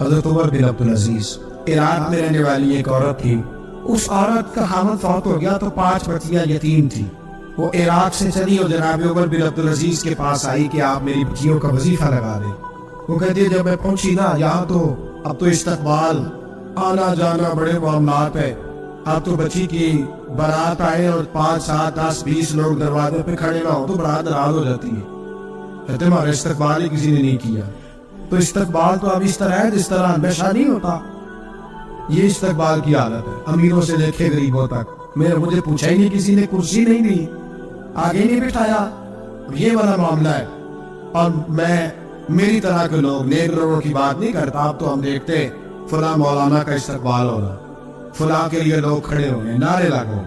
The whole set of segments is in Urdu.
حضرت عمر بن عبدالعزیز عراق میں رہنے والی ایک عورت تھی. اس عورت کا خامد فوت ہو گیا تو 5 بچیاں یتیم تھی. وہ عراق سے چلی اور جناب عمر بن عبدالعزیز کے پاس آئی کہ آپ میری بچیوں کا وظیفہ لگا دیں. وہ کہتی ہے جب میں پہنچی نا یہاں تو اب تو استقبال آنا جانا بڑے معاملات ہے. اب تو بچی کی بارات آئے اور 5 7 10 20 لوگ دروازے پہ کھڑے نہ ہو تو برات ناراض ہو جاتی ہے. کہتے ہمارا استقبال ہی کسی نے نہیں کیا. تو استقبال تو اب اس طرح ہے جس طرح ہمیشہ نہیں ہوتا. یہ استقبال کی حالت ہے, امیروں سے لے کے غریبوں تک. مجھے پوچھا ہی نہیں, کسی نے کرسی نہیں دی, آگے نہیں بٹھایا. یہ والا معاملہ ہے. اور میں میری طرح کے لوگ نیک لوگوں کی بات نہیں کرتا. اب تو ہم دیکھتے فلاں مولانا کا استقبال ہو رہا, فلاں کے لیے لوگ کھڑے ہوئے, نعرے لگے.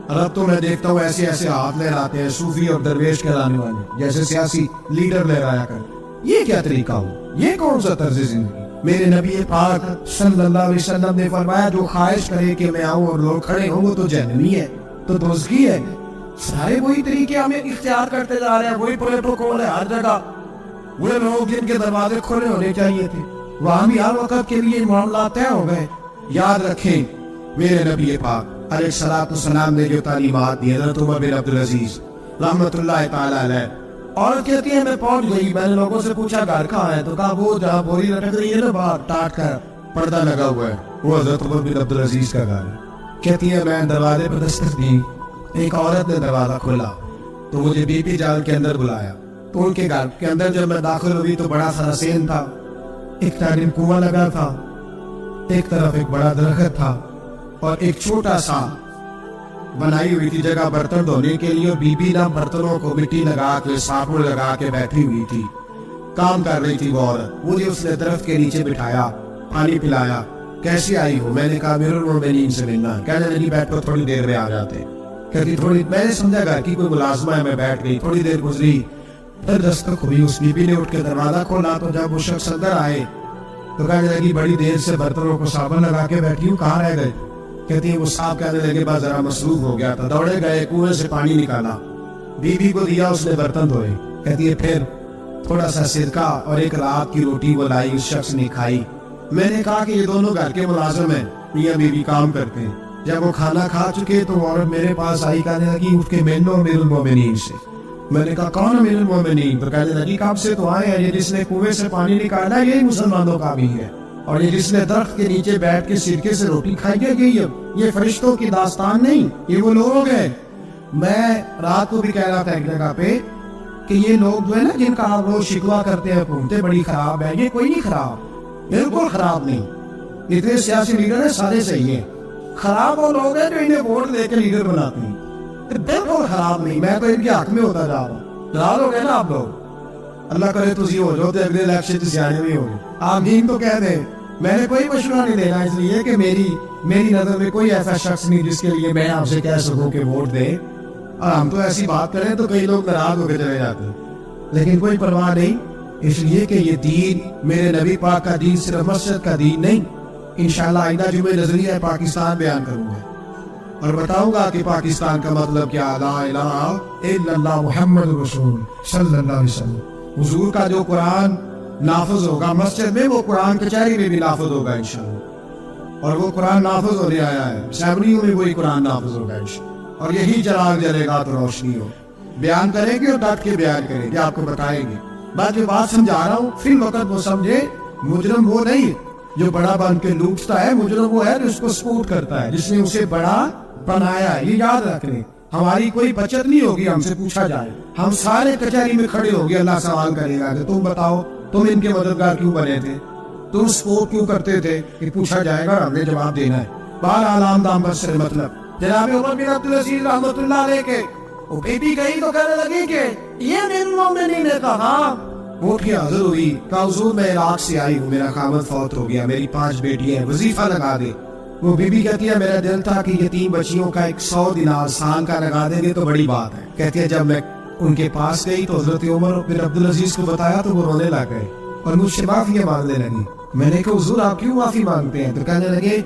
اور اب تو میں دیکھتا ہوں ایسے ایسے ہاتھ لہراتے ہیں صوفی اور درویش کہلانے والے, جیسے سیاسی لیڈر لہرایا کر. یہ کیا طریقہ ہو, یہ کون سا طرز زندگی؟ میرے نبی پاک صلی اللہ علیہ وسلم نے فرمایا جو خواہش کرے کہ میں آؤں اور لوگ کھڑے ہوں وہ تو جہنمی ہے, تو دوزخی ہے. سارے وہی طریقے ہمیں اختیار کرتے جا رہے ہیں, وہی پروٹوکول ہے ہر جگہ. وہ لوگ جن کے دروازے کھلے ہونے چاہیے تھے وہاں بھی ہر وقت کے لیے معاملات طے ہو گئے. یاد رکھیں میرے نبی پاک علیہ الصلوۃ والسلام نے جو تعلیمات دی حضرت عمر بن عبدالعزیز رحمۃ اللہ تعالی علیہ. عورت کہتی ہے میں پہنچ گئی, میں نے لوگوں سے پوچھا گھر کہاں ہے, تو کہا وہ جہاں بوری لٹک رہی ہے نا باہر ٹاٹ کر پردہ لگا ہوا ہے وہ حضرت عمر بن عبدالعزیز کا گھر ہے. کہتی ہے میں دروازے پر دستک دی, ایک عورت نے دروازہ کھولا تو مجھے بی پی جال کے اندر بلایا. تو ان کے گھر کے اندر جب میں داخل ہوئی تو بڑا سارا سین تھا, ایک طرف کنواں لگا تھا, ایک طرف ایک بڑا درخت تھا, اور ایک چھوٹا سا بنائی ہوئی تھی جگہ برتن دھونے کے لیے. بی بی نہ برتنوں کو مٹی لگا کے صابن لگا کے بیٹھی ہوئی تھی, کام کر رہی تھی وہ عورت. مجھے اس نے درخت کے نیچے بٹھایا, پانی پلایا. کیسے آئی ہو؟ میں نے کہا امیر المومنین سے ملنا ہے. کہنے لگی بیٹھو تھوڑی دیر میں آ جاتے. کہتی تھوڑی, میں نے سمجھا گھر کی کوئی ملازمہ ہے, میں بیٹھ گئی. تھوڑی دیر گزری, پھر دستک ہوئی, اس بی بی نے اٹھ کے دروازہ کھولا. تو جب وہ شخص اندر آئے تو کہنے لگی بڑی دیر سے برتنوں کو صابن لگا کے بیٹھی ہوں, کہاں رہ گئے؟ کہتی ہے وہ صاحب کہنے لگے بس ذرا مصروف ہو گیا تھا, دوڑے گئے کنویں سے پانی نکالا, بی بی کو دیا, اس نے برتن دھوئے. کہتی ہے پھر تھوڑا سا سرکہ اور ایک رات کی روٹی وہ لائی, اس شخص نے کھائی. میں نے کہا کہ یہ دونوں گھر کے ملازم ہیں, میاں بیوی کام کرتے ہیں. جب وہ کھانا کھا چکے تو عورت میرے پاس آئی, کہنے لگی اٹھ کے مل لو امیر المومنین سے. میں نے کہا کون امیر المومنین؟ تو کہنے لگی کب سے تو آئے ہیں, یہ جس نے کنویں سے پانی نکالا یہی مسلمانوں کا بھی ہے, اور یہ جس نے درخت کے نیچے بیٹھ کے سرکے سے روٹی کھائی ہے, یہ فرشتوں کی داستان نہیں, یہ وہ لوگ ہیں. میں رات کو بھی کہہ رہا تھا ایک جگہ پہ کہ یہ لوگ جو ہے نا جن کا آپ لوگ شکوا کرتے ہیں گھومتے بڑی خراب ہے, یہ کوئی نہیں خراب, بالکل خراب نہیں. اتنے سیاسی لیڈر ہیں سارے صحیح ہیں. خراب وہ لوگ ہیں جو انہیں ووٹ دے کے لیڈر بناتے ہیں, بالکل خراب نہیں. میں تو ان کے حق میں ہوتا جا رہا ہوں. لال ہو گئے نا آپ لوگ, اللہ کرے تو ہو جو اگلے الیکشن سیانے میں ہو گئے. آمین تو کہہ دیں. میں نے کوئی مشورہ نہیں دینا, اس لیے کہ میری نظر میں کوئی ایسا شخص نہیں جس کے لیے میں آپ سے کہہ سکوں کہ ووٹ دے. اور ہم تو ایسی بات کریں تو کئی لوگ ناراض ہو کے چلے جاتے ہیں, لیکن کوئی پرواہ نہیں, اس لیے کہ یہ دین میرے نبی پاک کا دین صرف مسجد کا دین نہیں. انشاءاللہ آئندہ جمعہ نظریہ پاکستان بیان کروں گا اور بتاؤں گا کہ پاکستان کا مطلب کیا, لا الہ الا اللہ محمد رسول صلی اللہ علیہ وسلم. حضور کا جو قرآن نافذ ہوگا مسجد میں, وہ قرآن کچہری میں بھی نافذ ہوگا انشاءاللہ. اور وہ قرآن نافذ ہونے آیا ہے, اسمبلیوں میں وہی قرآن نافذ ہوگا انشاءاللہ. اور یہی چراغ جلے گا تو روشنی ہو. بیان کریں گے اور ڈٹ کے بیان کریں گے, آپ کو بتائیں گے. بات جو بات سمجھا رہا ہوں فی الوقت وہ سمجھے, مجرم وہ نہیں جو بڑا بن کے لوٹتا ہے, مجرم وہ ہے جو اس کو سپورٹ کرتا ہے, جس نے اسے بڑا بنایا ہے. یہ یاد رکھ لیں, ہماری کوئی بچت نہیں ہوگی ہم سے پوچھا جائے. ہم سارے کچہری میں کھڑے ہو گئے, اللہ سوال کرے گا کہ تم بتاؤ تم ان کے مددگار کیوں بنے تھے, تم سپورٹ کیوں کرتے تھے, کہ پوچھا جائے گا, ہم نے جواب دینا ہے. بہرحال عام دام بس سے مطلب جناب عمر بن عبدالعزیز رحمۃ اللہ علیہ کے وہ بیٹی گئی تو کہنے لگی کہ یہ امیر المومنین نے کہا, اٹھ کے حاضر ہوئی, کہا حضور میں عراق سے آئی ہوں, میرا خامد فوت ہو گیا, میری 5 بیٹیاں ہیں, وظیفہ لگا دے. وہ بی بی کہتی ہے میرا دل تھا کہ یتیم بچیوں کا 100 دینار سال کا لگا دیں گے تو بڑی بات ہے. کہتی ہے جب میں ان کے پاس گئی تو حضرت عمر بن عبدالعزیز کو بتایا تو وہ رونے لگ گئے اور مجھ سے معافی مانگنے لگی. میں نے کہا حضور آپ کیوں معافی مانگتے ہیں؟ تو کہنے لگے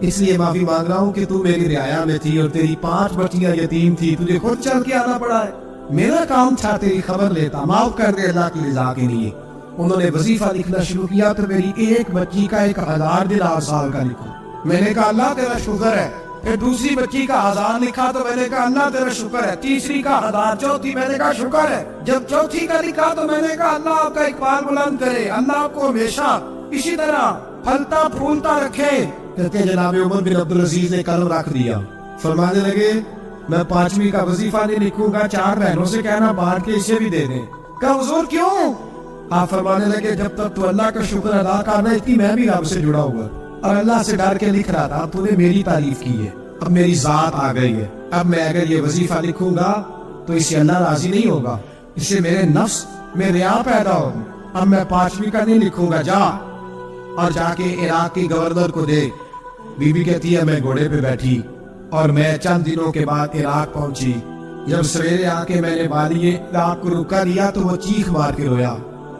اس لیے معافی مانگ رہا ہوں کہ تو میری رعایا میں تھی اور تیری 5 بچیاں یتیم تھی, تجھے خود چل کے آنا پڑا ہے. میرا کام تھا تیری خبر لیتا, معاف کر دے اللہ کی رضا کے لیے. انہوں نے وظیفہ لکھنا شروع کیا تو میری ایک بچی کا 1000 دینار سال کا لکھا. میں نے کہا اللہ تیرا شکر ہے. پھر دوسری بچی کا 1000 لکھا تو میں نے کہا اللہ تیرا شکر ہے. تیسری کا 1000, چوتھی میں نے کہا شکر ہے. جب چوتھی کا لکھا تو میں نے کہا اللہ آپ کا اقبال بلند کرے, اللہ آپ کو ہمیشہ اسی طرح پھلتا پھولتا رکھے. کہتے ہیں جناب عمر بن عبدالعزیز نے قلم رکھ دیا. فرمانے لگے میں 5ویں کا وظیفہ نہیں لکھوں گا, 4 بہنوں سے کہنا بانٹ کے اسے بھی دے دیں. کہا حضور کیوں؟ آپ فرمانے لگے جب تک تو اللہ کا شکر ادا کرنا اتنی میں بھی رب سے جڑا ہوا اور اللہ سے ڈر کے لکھ رہا تھا. تو نے میری تعریف کی ہے, اب میری ذات آ گئی ہے. اب میں اگر یہ وظیفہ لکھوں گا تو اس سے اللہ راضی نہیں ہوگا, اس سے میرے نفس میں ریا پیدا ہوگی. اب میں 5ویں کا نہیں لکھوں گا. جا اور جا کے عراق کے گورنر کو دے. بی بی کہتی ہے میں گھوڑے پہ بیٹھی اور میں چند دنوں کے بعد عراق پہنچی. جب سویرے آ کے میں نے بالیے رات کو رکا دیا تو وہ چیخ مار کے رویا.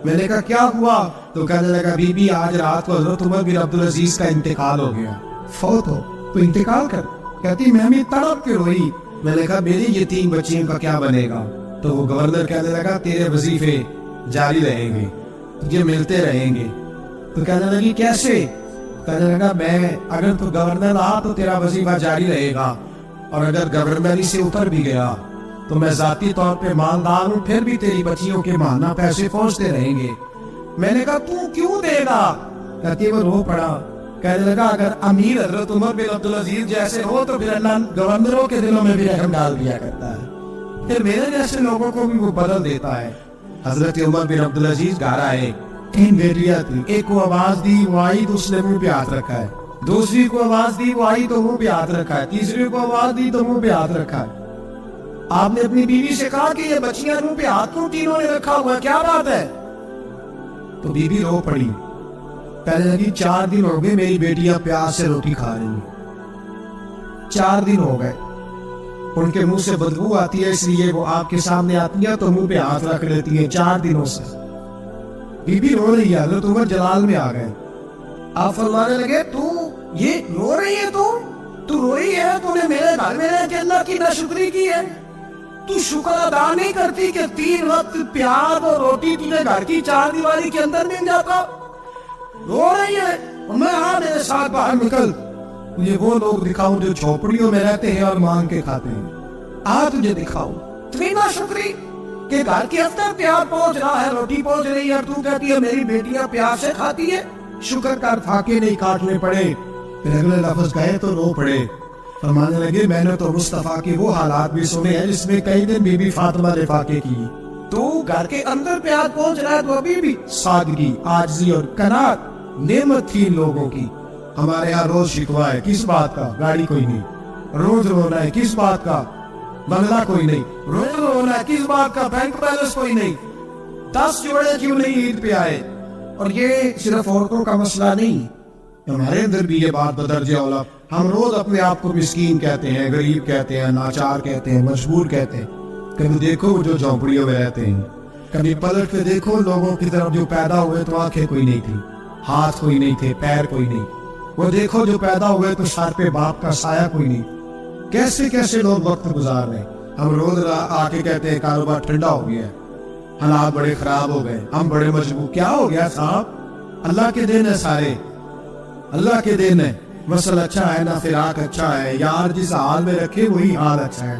میں نے کہا کیا ہوا؟ تو کہنے لگا بی بی آج رات کو حضرت عمر بن عبدالعزیز کا انتقال ہو گیا, فوت ہو تو انتقال کر. کہتی میں بھی تڑپ کے روئی. میں نے کہا میری یہ 3 بچیوں کا کیا بنے گا؟ تو وہ گورنر کہنے لگا تیرے وظیفے جاری رہیں گے, تجھے ملتے رہیں گے. تو کہنے لگی کیسے؟ کہنے لگا میں اگر تو گورنر رہا تو تیرا وظیفہ جاری رہے گا, اور اگر گورنری سے اتر بھی گیا تو میں ذاتی طور پہ مالدار ہوں, پھر بھی تیری بچیوں کے ماہانہ پیسے پہنچتے رہیں گے. میں نے کہا تو کیوں دے گا؟ کہتی وہ رو پڑا. کہنے لگا اگر امیر حضرت عمر بن عبدالعزیز جیسے ہو تو پھر اللہ گورنروں کے دلوں میں بھی رحم ڈال دیا کرتا ہے, پھر میرے جیسے لوگوں کو بھی وہ بدل دیتا ہے. حضرت عمر بن عبدالعزیز گھر آئے. 3 بیٹیاں تھیں. ایک کو آواز دی وہ آئی تو اس نے منہ پہ ہاتھ رکھا ہے. دوسری کو آواز دی وہ آئی تو منہ پہ ہاتھ رکھا ہے. تیسری کو آواز دی تو منہ پہ ہاتھ رکھا ہے. آپ نے اپنی بیوی سے کہا کہ یہ بچیاں منہ پہ ہاتھ کیوں تینوں نے رکھا ہوا ہے, کیا بات ہے؟ تو بیوی رو پڑی. کہنے لگی 4 دن ہو گئے میری بیٹیاں پیاس سے روٹی کھا رہی ہیں. 4 دن ہو گئے, ان کے منہ سے بدبو آتی ہے, اس لیے وہ آپ کے سامنے آتی ہے تو منہ پہ ہاتھ رکھ لیتی ہیں. 4 دنوں سے بی بی رو رہی ہے. حضرت عمر جلال میں آ گئے. آپ فرمانے لگے تو یہ رو رہی ہے, تو رو رہی ہے, تو نے میرے گھر میں رہ کے اللہ کی ناشکری کی ہے. تو شکر ادا نہیں کرتی کہ 3 وقت پیاز اور روٹی تجھے گھر کی 4 دیواری کے اندر مل جاتا. رو رہی ہے. میں میرے ساتھ باہر نکل, مجھے وہ لوگ دکھاؤں جو جھوپڑیوں میں رہتے ہیں اور مانگ کے کھاتے ہیں. تجھے دکھاؤں تیری ناشکری کہ گھر کے اندر پیاز پہنچ رہا ہے, روٹی پہنچ رہی ہے, اور تو کہتی ہے میری بیٹیاں پیاز سے کھاتی ہے. شکر کر فاقے نہیں کاٹنے پڑے. پھر اگلے لفظ کہے تو رو پڑے. فرمانے لگے میں نے تو مصطفیٰ کے وہ حالات بھی سنے ہیں جس میں کئی دن بی بی فاطمہ نے فاقے کی. تو گھر کے اندر پیاز پہنچ رہا ہے تو ابھی بھی سادگی, عاجزی اور قناعت نعمت تھی ان لوگوں کی. ہمارے یہاں روز شکوا ہے, کس بات کا؟ گاڑی کوئی نہیں. روز رونا ہے, کس بات کا؟ بنگلہ کوئی نہیں. روز رونا ہے, کس بات کا؟ بینک بیلنس کوئی نہیں. 10 جوڑے کیوں نہیں عید پہ آئے؟ اور یہ صرف عورتوں کا مسئلہ نہیں, ہمارے اندر بھی یہ بات بدرجہ اولا. ہم روز اپنے آپ کو مسکین کہتے ہیں, غریب کہتے ہیں, ناچار کہتے ہیں, مجبور کہتے ہیں. کبھی دیکھو جو جھونپڑیوں میں رہتے ہیں, کبھی پلٹ کے دیکھو لوگوں کی طرف جو پیدا ہوئے تو آنکھیں کوئی نہیں تھی, ہاتھ کوئی نہیں تھے, پیر کوئی نہیں. وہ دیکھو جو پیدا ہوئے تو سر پہ باپ کا سایہ کوئی نہیں. کیسے کیسے لوگ وقت گزار رہے ہیں. ہم روز آ کے کہتے ہیں کاروبار ٹھنڈا ہو گیا ہے, حالات بڑے خراب ہو گئے, ہم بڑے مجبور. کیا ہو گیا صاحب؟ اللہ کے دن ہے, سارے اللہ کے دن ہے. مسئلہ اچھا ہے, نہ فراق اچھا ہے, یار جس حال میں رکھے وہی حال اچھا ہے.